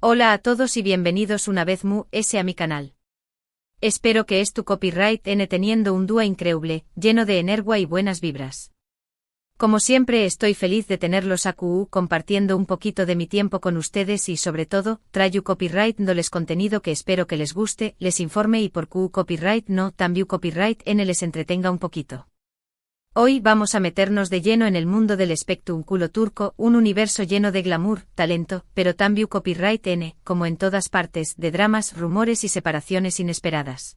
Hola a todos y bienvenidos una vez a mi canal. Espero que tu copyright n teniendo un día increíble, lleno de energía y buenas vibras. Como siempre estoy feliz de tenerlos aquí compartiendo un poquito de mi tiempo con ustedes y sobre todo, traigo copyright dándoles contenido que espero que les guste, les informe y por copyright no también copyright n les entretenga un poquito. Hoy vamos a meternos de lleno en el mundo del espectáculo turco, un universo lleno de glamour, talento, pero también copyright n, como en todas partes, de dramas, rumores y separaciones inesperadas.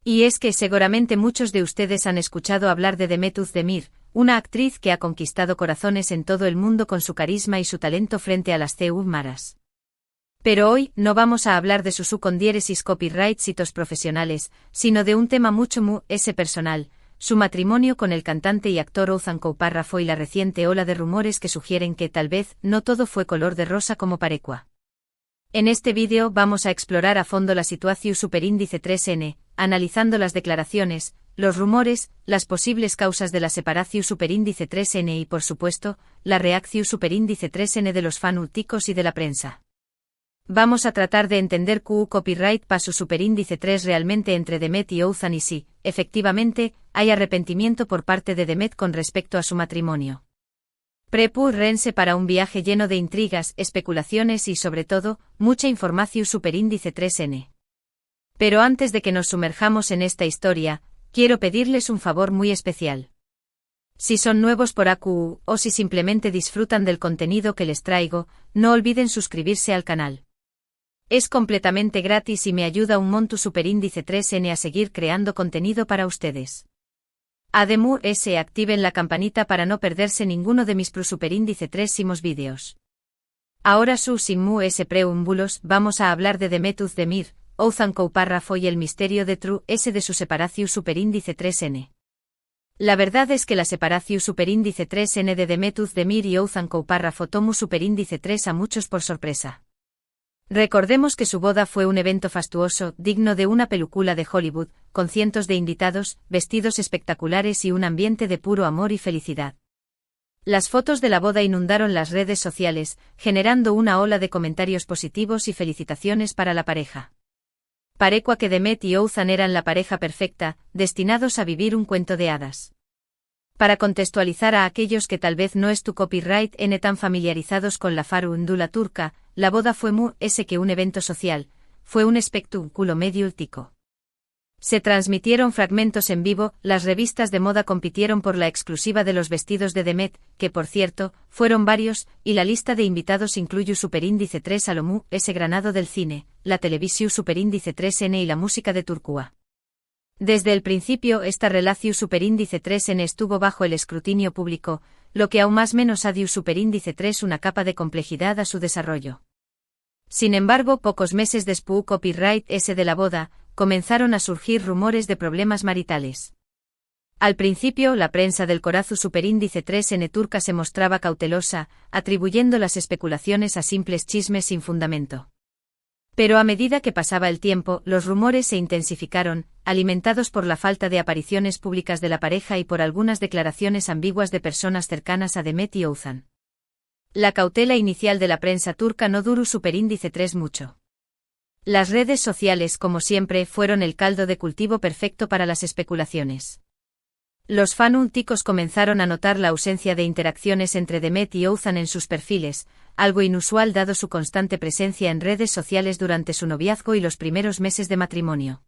Y es que seguramente muchos de ustedes han escuchado hablar de Demet Özdemir, una actriz que ha conquistado corazones en todo el mundo con su carisma y su talento frente a las maras. Pero hoy no vamos a hablar de su con diéresis copyright hitos profesionales, sino de un tema mucho personal. Su matrimonio con el cantante y actor Ozan Köpärä y la reciente ola de rumores que sugieren que tal vez no todo fue color de rosa como parecua. En este vídeo vamos a explorar a fondo la situación superíndice 3N, analizando las declaraciones, los rumores, las posibles causas de la separación superíndice 3N y por supuesto, la reacción superíndice 3N de los fanáticos y de la prensa. Vamos a tratar de entender copyright para su superíndice 3 realmente entre Demet y Ozan y si, efectivamente, hay arrepentimiento por parte de Demet con respecto a su matrimonio. Prepárense para un viaje lleno de intrigas, especulaciones y sobre todo, mucha información superíndice 3N. Pero antes de que nos sumerjamos en esta historia, quiero pedirles un favor muy especial. Si son nuevos por AQ o si simplemente disfrutan del contenido que les traigo, no olviden suscribirse al canal. Es completamente gratis y me ayuda un montón superíndice 3N a seguir creando contenido para ustedes. Además, activen la campanita para no perderse ninguno de mis superíndice 3 vídeos. Ahora sin preámbulos, vamos a hablar de Demet Özdemir, Ozan Köpärä y el misterio de de su separación superíndice 3N. La verdad es que la separación superíndice 3N de Demet Özdemir y Ozan Köpärä tomó superíndice 3 a muchos por sorpresa. Recordemos que su boda fue un evento fastuoso, digno de una película de Hollywood, con cientos de invitados, vestidos espectaculares y un ambiente de puro amor y felicidad. Las fotos de la boda inundaron las redes sociales, generando una ola de comentarios positivos y felicitaciones para la pareja. Parecua que Demet y Ozan eran la pareja perfecta, destinados a vivir un cuento de hadas. Para contextualizar a aquellos que tal vez no tu copyright n tan familiarizados con la farándula turca, la boda fue que un evento social, fue un espectáculo mediático. Se transmitieron fragmentos en vivo, las revistas de moda compitieron por la exclusiva de los vestidos de Demet, que por cierto, fueron varios, y la lista de invitados incluye superíndice 3 a lo granado del cine, la televisión superíndice 3N y la música de Turquía. Desde el principio esta relación superíndice 3N estuvo bajo el escrutinio público, lo que aún más menos dio superíndice 3 una capa de complejidad a su desarrollo. Sin embargo, pocos meses después copyright de la boda, comenzaron a surgir rumores de problemas maritales. Al principio la prensa del corazón superíndice 3N turca se mostraba cautelosa, atribuyendo las especulaciones a simples chismes sin fundamento. Pero a medida que pasaba el tiempo, los rumores se intensificaron, alimentados por la falta de apariciones públicas de la pareja y por algunas declaraciones ambiguas de personas cercanas a Demet y Ozan. La cautela inicial de la prensa turca no duró superíndice 3 mucho. Las redes sociales, como siempre, fueron el caldo de cultivo perfecto para las especulaciones. Los fanáticos comenzaron a notar la ausencia de interacciones entre Demet y Ozan en sus perfiles, algo inusual dado su constante presencia en redes sociales durante su noviazgo y los primeros meses de matrimonio.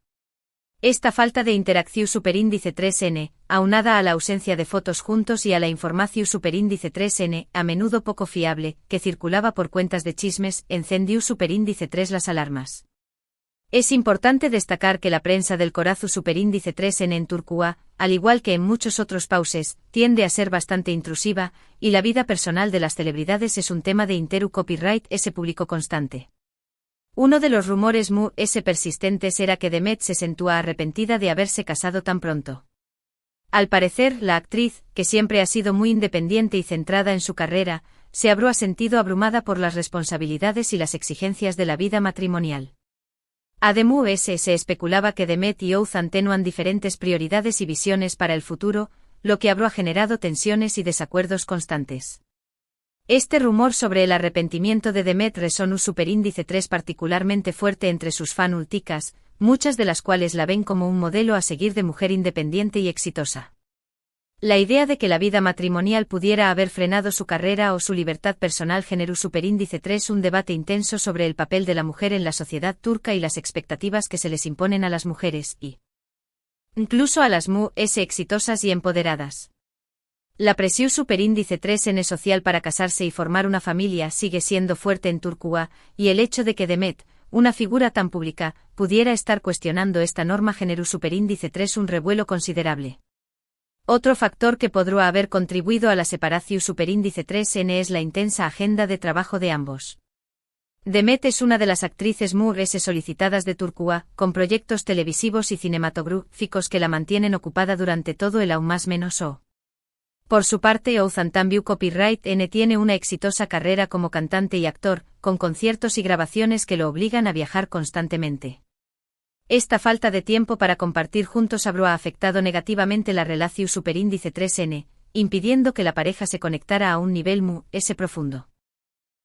Esta falta de interacción superíndice 3N, aunada a la ausencia de fotos juntos y a la información superíndice 3N, a menudo poco fiable, que circulaba por cuentas de chismes, encendió superíndice 3 las alarmas. Es importante destacar que la prensa del corazón superíndice 3N en Turquía, al igual que en muchos otros países, tiende a ser bastante intrusiva, y la vida personal de las celebridades es un tema de copyright público constante. Uno de los rumores persistentes era que Demet se sentía arrepentida de haberse casado tan pronto. Al parecer, la actriz, que siempre ha sido muy independiente y centrada en su carrera, se habrá sentido abrumada por las responsabilidades y las exigencias de la vida matrimonial. Además, se especulaba que Demet y Ozan tenían diferentes prioridades y visiones para el futuro, lo que habrá generado tensiones y desacuerdos constantes. Este rumor sobre el arrepentimiento de Demet resonó un superíndice 3 particularmente fuerte entre sus fan ulticas, muchas de las cuales la ven como un modelo a seguir de mujer independiente y exitosa. La idea de que la vida matrimonial pudiera haber frenado su carrera o su libertad personal generó superíndice 3 un debate intenso sobre el papel de la mujer en la sociedad turca y las expectativas que se les imponen a las mujeres y incluso a las mujeres exitosas y empoderadas. La presión superíndice 3N social para casarse y formar una familia sigue siendo fuerte en Turquía, y el hecho de que Demet, una figura tan pública, pudiera estar cuestionando esta norma generó superíndice 3 un revuelo considerable. Otro factor que podría haber contribuido a la separación superíndice 3N es la intensa agenda de trabajo de ambos. Demet es una de las actrices más solicitadas de Turquía, con proyectos televisivos y cinematográficos que la mantienen ocupada durante todo el aún más menos o. Por su parte, Oğuzhan Tanbay Copyright N tiene una exitosa carrera como cantante y actor, con conciertos y grabaciones que lo obligan a viajar constantemente. Esta falta de tiempo para compartir juntos habrá afectado negativamente la relación superíndice 3N, impidiendo que la pareja se conectara a un nivel profundo.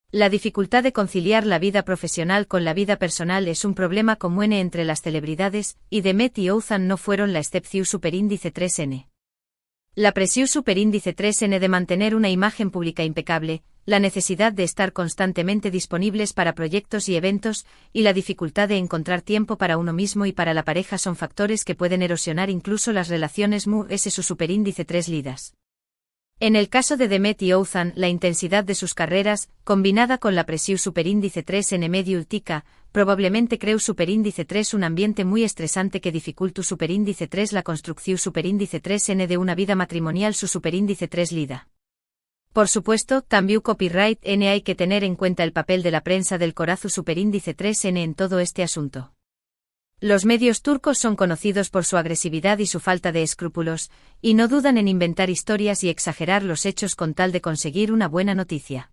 La dificultad de conciliar la vida profesional con la vida personal es un problema común entre las celebridades, y Demet y Oğuzhan no fueron la excepción superíndice 3N. La presión superíndice 3N de mantener una imagen pública impecable, la necesidad de estar constantemente disponibles para proyectos y eventos, y la dificultad de encontrar tiempo para uno mismo y para la pareja son factores que pueden erosionar incluso las relaciones su superíndice 3 lidas. En el caso de Demet y Oğuzhan, la intensidad de sus carreras, combinada con la presión superíndice 3N medio ultica, probablemente creó superíndice 3 un ambiente muy estresante que dificultó superíndice 3 la construcción superíndice 3N de una vida matrimonial su superíndice 3 lida. Por supuesto, también Copyright N hay que tener en cuenta el papel de la prensa del corazón superíndice 3N en todo este asunto. Los medios turcos son conocidos por su agresividad y su falta de escrúpulos, y no dudan en inventar historias y exagerar los hechos con tal de conseguir una buena noticia.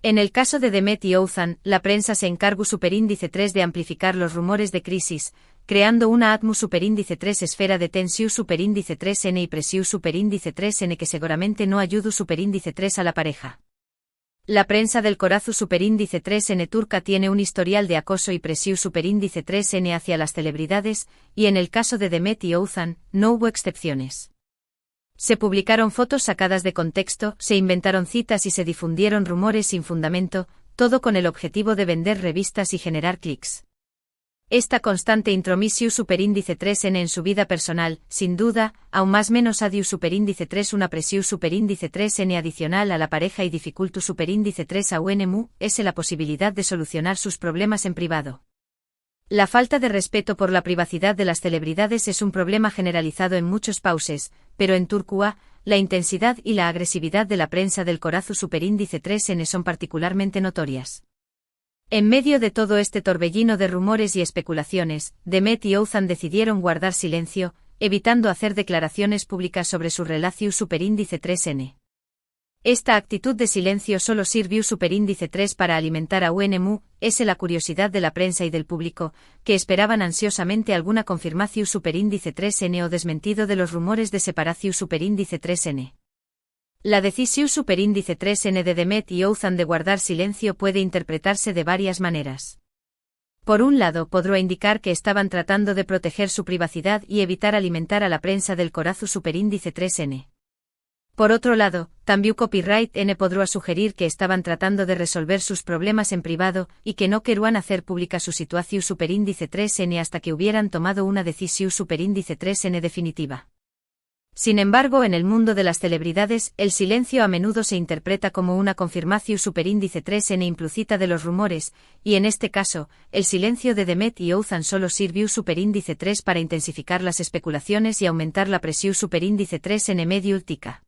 En el caso de Demet y Oğuzhan, la prensa se encargó superíndice 3 de amplificar los rumores de crisis, creando una atmósfera superíndice 3 esfera de tensión superíndice 3N y presión superíndice 3N que seguramente no ayudó superíndice 3 a la pareja. La prensa del corazón superíndice 3N turca tiene un historial de acoso y presión superíndice 3N hacia las celebridades, y en el caso de Demet y Oğuzhan, no hubo excepciones. Se publicaron fotos sacadas de contexto, se inventaron citas y se difundieron rumores sin fundamento, todo con el objetivo de vender revistas y generar clics. Esta constante intromisión superíndice 3N en su vida personal, sin duda, aún más menos adiu superíndice 3 una presión superíndice 3N adicional a la pareja y dificultu superíndice 3 a UNMU, es la posibilidad de solucionar sus problemas en privado. La falta de respeto por la privacidad de las celebridades es un problema generalizado en muchos países, pero en Turquía, la intensidad y la agresividad de la prensa del corazón superíndice 3N son particularmente notorias. En medio de todo este torbellino de rumores y especulaciones, Demet y Oğuzhan decidieron guardar silencio, evitando hacer declaraciones públicas sobre su relación superíndice 3N. Esta actitud de silencio solo sirvió superíndice 3 para alimentar a UNMU, es la curiosidad de la prensa y del público, que esperaban ansiosamente alguna confirmación superíndice 3N o desmentido de los rumores de separación superíndice 3N. La decisión superíndice 3N de Demet y Oğuzhan de guardar silencio puede interpretarse de varias maneras. Por un lado, podrá indicar que estaban tratando de proteger su privacidad y evitar alimentar a la prensa del corazón superíndice 3N. Por otro lado, también Copyright N podrá sugerir que estaban tratando de resolver sus problemas en privado y que no querían hacer pública su situación superíndice 3N hasta que hubieran tomado una decisión superíndice 3N definitiva. Sin embargo, en el mundo de las celebridades, el silencio a menudo se interpreta como una confirmación superíndice 3N implícita de los rumores, y en este caso, el silencio de Demet y Oğuzhan solo sirvió superíndice 3 para intensificar las especulaciones y aumentar la presión superíndice 3N medio ultica.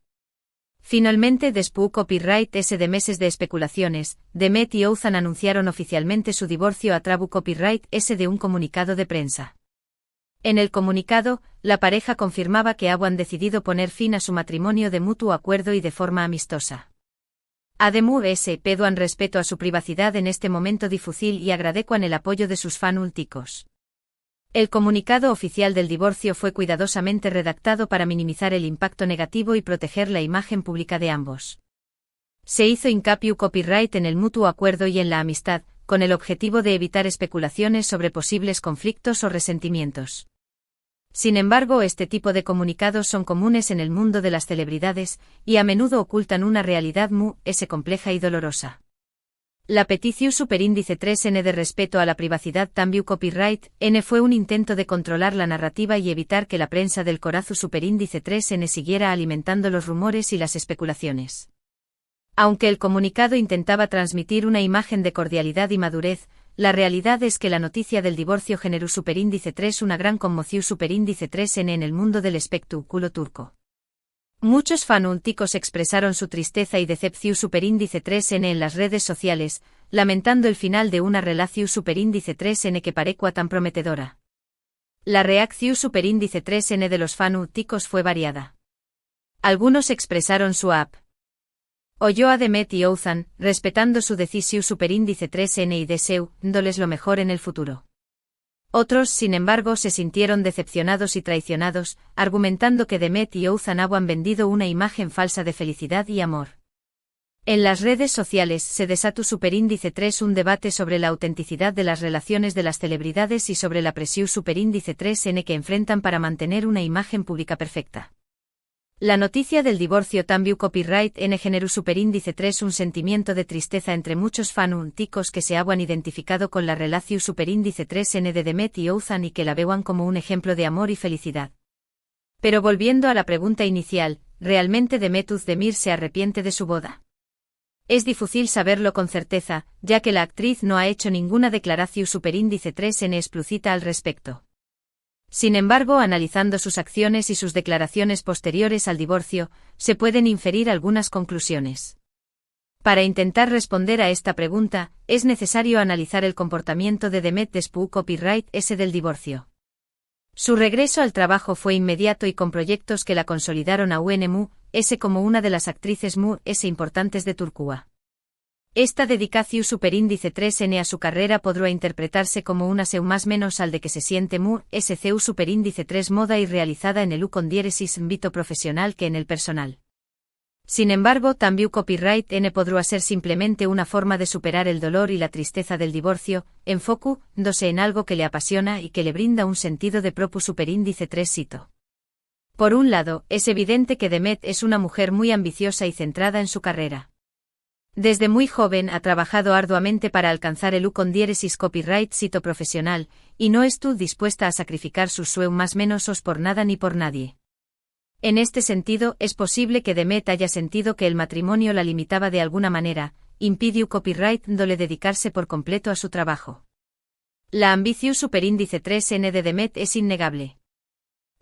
Finalmente, después Copyright S de meses de especulaciones, Demet y Oğuzhan anunciaron oficialmente su divorcio a través Copyright S de un comunicado de prensa. En el comunicado, la pareja confirmaba que habían decidido poner fin a su matrimonio de mutuo acuerdo y de forma amistosa. Además, pedoan respeto a su privacidad en este momento difícil y agradecuan el apoyo de sus fan últicos. El comunicado oficial del divorcio fue cuidadosamente redactado para minimizar el impacto negativo y proteger la imagen pública de ambos. Se hizo hincapié copyright en el mutuo acuerdo y en la amistad, con el objetivo de evitar especulaciones sobre posibles conflictos o resentimientos. Sin embargo, este tipo de comunicados son comunes en el mundo de las celebridades, y a menudo ocultan una realidad muy compleja y dolorosa. La petición superíndice 3N de respeto a la privacidad también copyright N fue un intento de controlar la narrativa y evitar que la prensa del corazo superíndice 3N siguiera alimentando los rumores y las especulaciones. Aunque el comunicado intentaba transmitir una imagen de cordialidad y madurez, la realidad es que la noticia del divorcio generó superíndice 3 una gran conmoción superíndice 3N en el mundo del espectáculo turco. Muchos fanáticos expresaron su tristeza y decepción superíndice 3N en las redes sociales, lamentando el final de una relación superíndice 3N que parecía tan prometedora. La reacción superíndice 3N de los fanáticos fue variada. Algunos expresaron su apoyo a Demet y Oğuzhan, respetando su decisión superíndice 3N y deseándoles lo mejor en el futuro. Otros, sin embargo, se sintieron decepcionados y traicionados, argumentando que Demet y Oğuzhan habían vendido una imagen falsa de felicidad y amor. En las redes sociales se desató superíndice 3 un debate sobre la autenticidad de las relaciones de las celebridades y sobre la presión superíndice 3N que enfrentan para mantener una imagen pública perfecta. La noticia del divorcio también copyright N generó superíndice 3 un sentimiento de tristeza entre muchos fanáticos que se habían identificado con la relación superíndice 3N de Demet y Oğuzhan y que la veían como un ejemplo de amor y felicidad. Pero volviendo a la pregunta inicial, ¿realmente Demet Özdemir se arrepiente de su boda? Es difícil saberlo con certeza, ya que la actriz no ha hecho ninguna declaración superíndice 3N explícita al respecto. Sin embargo, analizando sus acciones y sus declaraciones posteriores al divorcio, se pueden inferir algunas conclusiones. Para intentar responder a esta pregunta, es necesario analizar el comportamiento de Demet después copyright S del divorcio. Su regreso al trabajo fue inmediato y con proyectos que la consolidaron a UNMU-S como una de las actrices MU-S importantes de Turquía. Esta dedicación superíndice 3N a su carrera podrá interpretarse como una seu más menos al de que se siente SCU superíndice 3 moda y realizada en el con diéresis ámbito profesional que en el personal. Sin embargo, también copyright N podrá ser simplemente una forma de superar el dolor y la tristeza del divorcio, enfocándose en algo que le apasiona y que le brinda un sentido de propio superíndice 3 sito. Por un lado, es evidente que Demet es una mujer muy ambiciosa y centrada en su carrera. Desde muy joven ha trabajado arduamente para alcanzar el con diéresis copyright sito profesional, y no estuvo dispuesta a sacrificar sus sueños más menosos por nada ni por nadie. En este sentido, es posible que Demet haya sentido que el matrimonio la limitaba de alguna manera, impidió copyright dándole dedicarse por completo a su trabajo. La ambición superíndice 3N de Demet es innegable.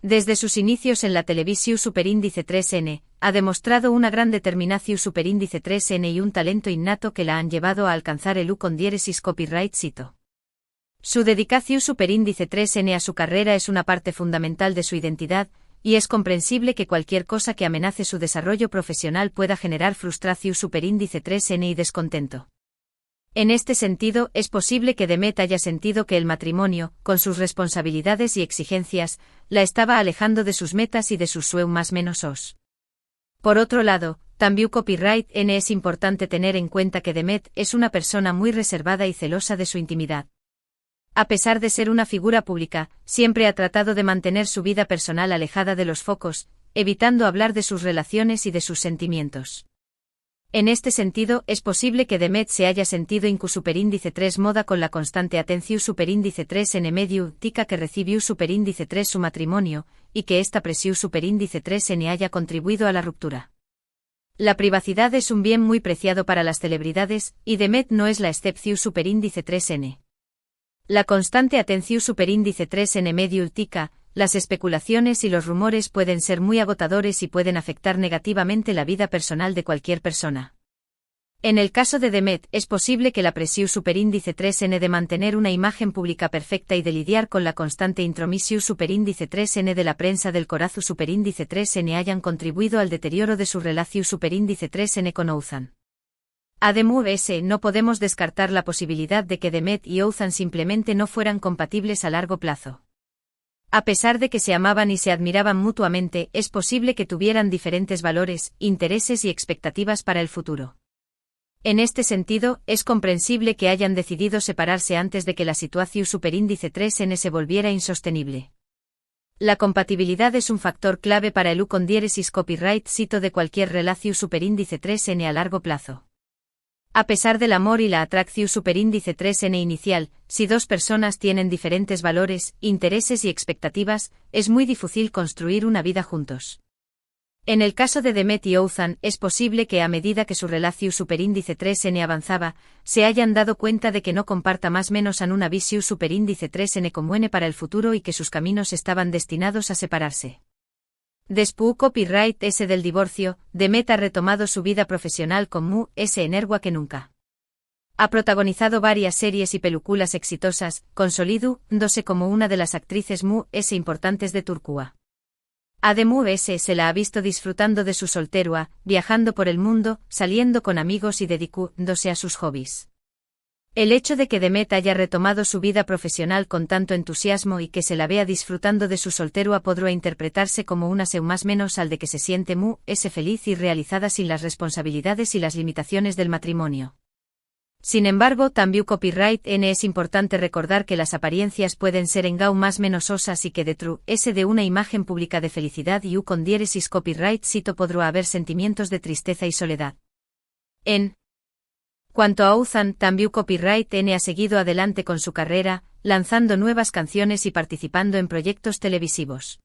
Desde sus inicios en la televisión superíndice 3N, ha demostrado una gran determinación superíndice 3N y un talento innato que la han llevado a alcanzar el con diéresis copyright sito. Su dedicación superíndice 3N a su carrera es una parte fundamental de su identidad, y es comprensible que cualquier cosa que amenace su desarrollo profesional pueda generar frustración superíndice 3N y descontento. En este sentido, es posible que Demet haya sentido que el matrimonio, con sus responsabilidades y exigencias, la estaba alejando de sus metas y de sus sueños más menosos. Por otro lado, también copyright N es importante tener en cuenta que Demet es una persona muy reservada y celosa de su intimidad. A pesar de ser una figura pública, siempre ha tratado de mantener su vida personal alejada de los focos, evitando hablar de sus relaciones y de sus sentimientos. En este sentido, es posible que Demet se haya sentido superíndice 3 moda con la constante atención superíndice 3 N medio tica que recibió superíndice 3 su matrimonio, y que esta presión superíndice 3 N haya contribuido a la ruptura. La privacidad es un bien muy preciado para las celebridades, y Demet no es la excepción superíndice 3 N. La constante atención superíndice 3 N medio tica, las especulaciones y los rumores pueden ser muy agotadores y pueden afectar negativamente la vida personal de cualquier persona. En el caso de Demet, es posible que la presión superíndice 3N de mantener una imagen pública perfecta y de lidiar con la constante intromisión superíndice 3N de la prensa del corazón superíndice 3N hayan contribuido al deterioro de su relación superíndice 3N con Oğuzhan. Además, no podemos descartar la posibilidad de que Demet y Oğuzhan simplemente no fueran compatibles a largo plazo. A pesar de que se amaban y se admiraban mutuamente, es posible que tuvieran diferentes valores, intereses y expectativas para el futuro. En este sentido, es comprensible que hayan decidido separarse antes de que la situación superíndice 3N se volviera insostenible. La compatibilidad es un factor clave para el U-con-diéresis copyright cito de cualquier relación superíndice 3N a largo plazo. A pesar del amor y la atracción superíndice 3N inicial, si dos personas tienen diferentes valores, intereses y expectativas, es muy difícil construir una vida juntos. En el caso de Demet y Ouzhan, es posible que a medida que su relación superíndice 3N avanzaba, se hayan dado cuenta de que no comparta más menos en una visión superíndice 3N como N para el futuro y que sus caminos estaban destinados a separarse. Después copyright S del divorcio, Demet ha retomado su vida profesional con Mu S Energua que nunca. Ha protagonizado varias series y películas exitosas, consolidándose como una de las actrices Mu S importantes de Turquía. A de Mu S se la ha visto disfrutando de su soltería, viajando por el mundo, saliendo con amigos y dedicándose a sus hobbies. El hecho de que Demet haya retomado su vida profesional con tanto entusiasmo y que se la vea disfrutando de su soltería podrá interpretarse como una seu más menos al de que se siente Mu S feliz y realizada sin las responsabilidades y las limitaciones del matrimonio. Sin embargo, también copyright N es importante recordar que las apariencias pueden ser engau más menos osas y que detrás de una imagen pública de felicidad y U-con-diéresis copyright cito podrá haber sentimientos de tristeza y soledad. En cuanto a Ouzhan, también copyright N ha seguido adelante con su carrera, lanzando nuevas canciones y participando en proyectos televisivos.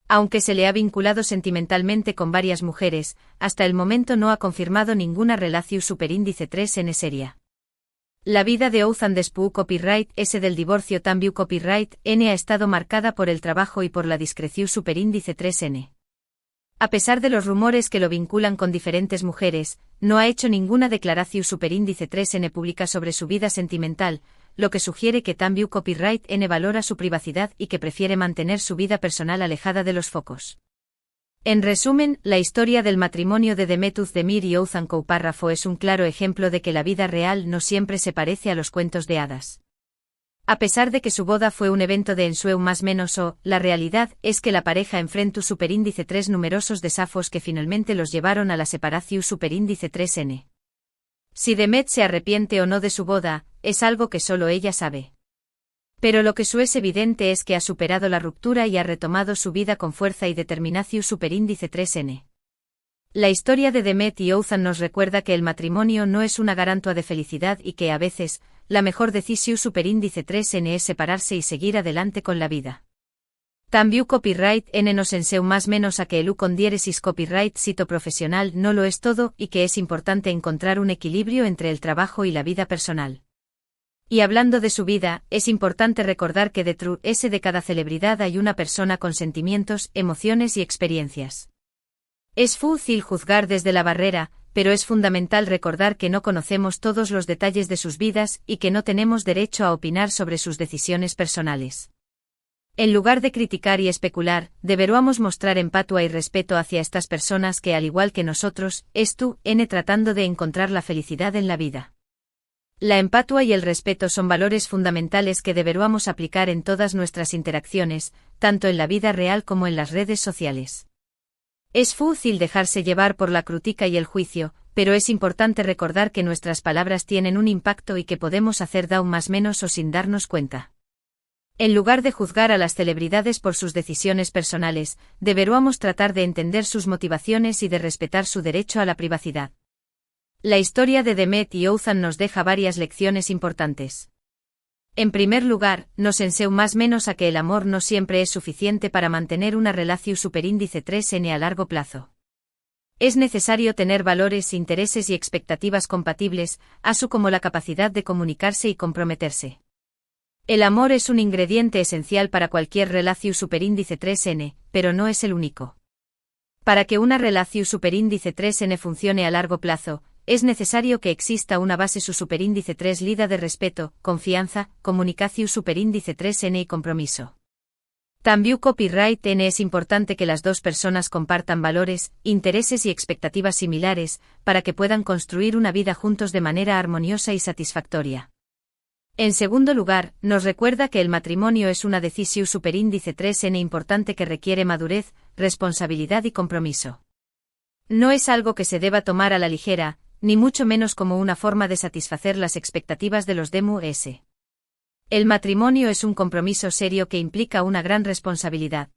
Aunque se le ha vinculado sentimentalmente con varias mujeres, hasta el momento no ha confirmado ninguna relación superíndice 3N seria. La vida de Ouzhan después copyright S del divorcio también copyright N ha estado marcada por el trabajo y por la discreción superíndice 3N. A pesar de los rumores que lo vinculan con diferentes mujeres, no ha hecho ninguna declaración superíndice 3N pública sobre su vida sentimental, lo que sugiere que también copyright N valora su privacidad y que prefiere mantener su vida personal alejada de los focos. En resumen, la historia del matrimonio de Demet Özdemir y Ouzhan Köprüoğlu es un claro ejemplo de que la vida real no siempre se parece a los cuentos de hadas. A pesar de que su boda fue un evento de ensueño más menos la realidad es que la pareja enfrentó superíndice 3 numerosos desafíos que finalmente los llevaron a la separación superíndice 3N. Si Demet se arrepiente o no de su boda, es algo que solo ella sabe. Pero lo que es evidente es que ha superado la ruptura y ha retomado su vida con fuerza y determinación superíndice 3N. La historia de Demet y Ouzhan nos recuerda que el matrimonio no es una garantua de felicidad y que a veces, la mejor decisión superíndice 3N es separarse y seguir adelante con la vida. También copyright N nos enseña más menos a que el U-con-diéresis copyright cito profesional no lo es todo y que es importante encontrar un equilibrio entre el trabajo y la vida personal. Y hablando de su vida, es importante recordar que detrás de cada celebridad hay una persona con sentimientos, emociones y experiencias. Es fácil juzgar desde la barrera, pero es fundamental recordar que no conocemos todos los detalles de sus vidas y que no tenemos derecho a opinar sobre sus decisiones personales. En lugar de criticar y especular, deberíamos mostrar empatía y respeto hacia estas personas que al igual que nosotros, tratando de encontrar la felicidad en la vida. La empatía y el respeto son valores fundamentales que deberíamos aplicar en todas nuestras interacciones, tanto en la vida real como en las redes sociales. Es fácil dejarse llevar por la crítica y el juicio, pero es importante recordar que nuestras palabras tienen un impacto y que podemos hacer daño más menos o sin darnos cuenta. En lugar de juzgar a las celebridades por sus decisiones personales, deberíamos tratar de entender sus motivaciones y de respetar su derecho a la privacidad. La historia de Demet y Ouzhan nos deja varias lecciones importantes. En primer lugar, nos enseña más menos a que el amor no siempre es suficiente para mantener una relación superíndice 3N a largo plazo. Es necesario tener valores, intereses y expectativas compatibles, así como la capacidad de comunicarse y comprometerse. El amor es un ingrediente esencial para cualquier relación superíndice 3N, pero no es el único. Para que una relación superíndice 3N funcione a largo plazo, es necesario que exista una base su superíndice 3 lida de respeto, confianza, comunicación superíndice 3N y compromiso. También copyright N es importante que las dos personas compartan valores, intereses y expectativas similares, para que puedan construir una vida juntos de manera armoniosa y satisfactoria. En segundo lugar, nos recuerda que el matrimonio es una decisión superíndice 3N importante que requiere madurez, responsabilidad y compromiso. No es algo que se deba tomar a la ligera, ni mucho menos como una forma de satisfacer las expectativas de los DMU-S. El matrimonio es un compromiso serio que implica una gran responsabilidad.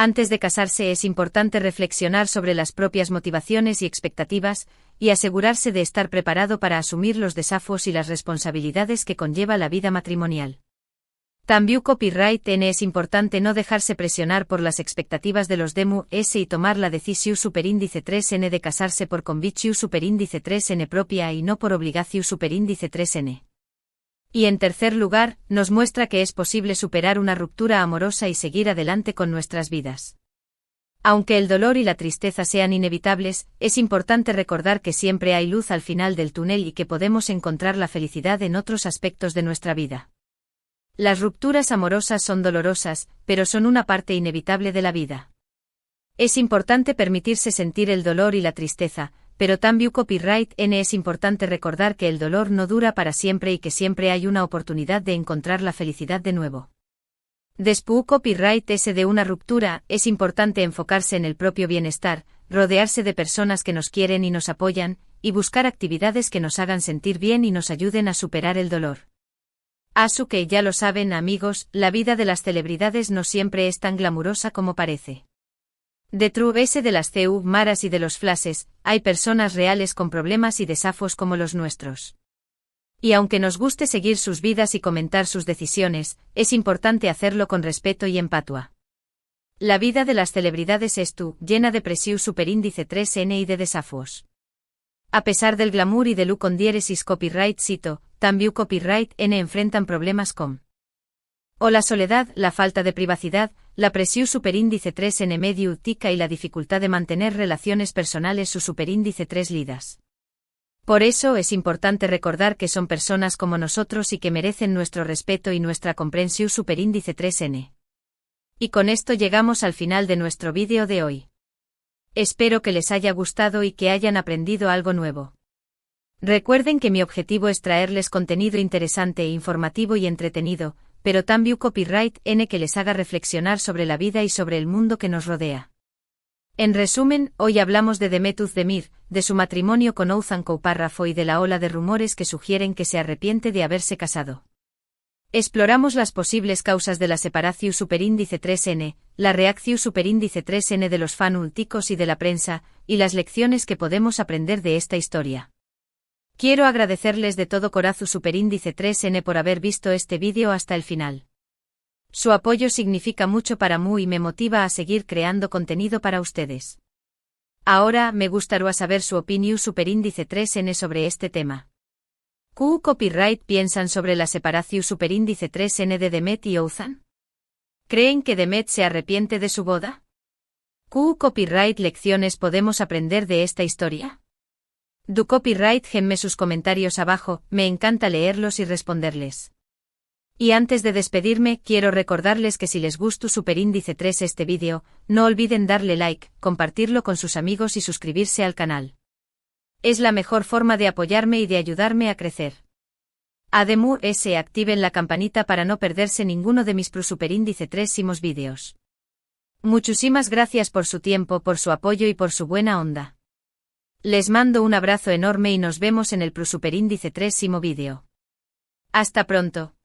Antes de casarse es importante reflexionar sobre las propias motivaciones y expectativas, y asegurarse de estar preparado para asumir los desafíos y las responsabilidades que conlleva la vida matrimonial. También copyright N es importante no dejarse presionar por las expectativas de los DMU-S y tomar la decisión superíndice 3N de casarse por convicción superíndice 3N propia y no por obligación superíndice 3N. Y en tercer lugar, nos muestra que es posible superar una ruptura amorosa y seguir adelante con nuestras vidas. Aunque el dolor y la tristeza sean inevitables, es importante recordar que siempre hay luz al final del túnel y que podemos encontrar la felicidad en otros aspectos de nuestra vida. Las rupturas amorosas son dolorosas, pero son una parte inevitable de la vida. Es importante permitirse sentir el dolor y la tristeza, pero también copyright N es importante recordar que el dolor no dura para siempre y que siempre hay una oportunidad de encontrar la felicidad de nuevo. Después copyright S de una ruptura, es importante enfocarse en el propio bienestar, rodearse de personas que nos quieren y nos apoyan, y buscar actividades que nos hagan sentir bien y nos ayuden a superar el dolor. Asu que ya lo saben amigos, la vida de las celebridades no siempre es tan glamurosa como parece. Detrás de las CU maras y de los flashes, hay personas reales con problemas y desafíos como los nuestros. Y aunque nos guste seguir sus vidas y comentar sus decisiones, es importante hacerlo con respeto y empatia. La vida de las celebridades es llena de presión superíndice 3N y de desafíos. A pesar del glamour y del con diéresis copyright cito, también copyright N enfrentan problemas con o la soledad, la falta de privacidad, la presión superíndice 3N medio tica y la dificultad de mantener relaciones personales su superíndice 3 lidas. Por eso es importante recordar que son personas como nosotros y que merecen nuestro respeto y nuestra comprensión superíndice 3N. Y con esto llegamos al final de nuestro vídeo de hoy. Espero que les haya gustado y que hayan aprendido algo nuevo. Recuerden que mi objetivo es traerles contenido interesante e informativo y entretenido, pero también copyright N que les haga reflexionar sobre la vida y sobre el mundo que nos rodea. En resumen, hoy hablamos de Demet Özdemir, de su matrimonio con Oğuzhan Párrafo y de la ola de rumores que sugieren que se arrepiente de haberse casado. Exploramos las posibles causas de la separación superíndice 3N, la reacción superíndice 3N de los fanúlticos y de la prensa, y las lecciones que podemos aprender de esta historia. Quiero agradecerles de todo corazón superíndice 3N por haber visto este vídeo hasta el final. Su apoyo significa mucho para mí y me motiva a seguir creando contenido para ustedes. Ahora me gustaría saber su opinión superíndice 3N sobre este tema. ¿Qué copyright piensan sobre la separación superíndice 3N de Demet y Oğuzhan? ¿Creen que Demet se arrepiente de su boda? ¿Qué copyright lecciones podemos aprender de esta historia? Du copyright genme sus comentarios abajo, me encanta leerlos y responderles. Y antes de despedirme, quiero recordarles que si les gustó superíndice 3 este vídeo, no olviden darle like, compartirlo con sus amigos y suscribirse al canal. Es la mejor forma de apoyarme y de ayudarme a crecer. Además, activen la campanita para no perderse ninguno de mis superíndice 3 vídeos. Muchísimas gracias por su tiempo, por su apoyo y por su buena onda. Les mando un abrazo enorme y nos vemos en el superíndice 3 vídeo. Hasta pronto.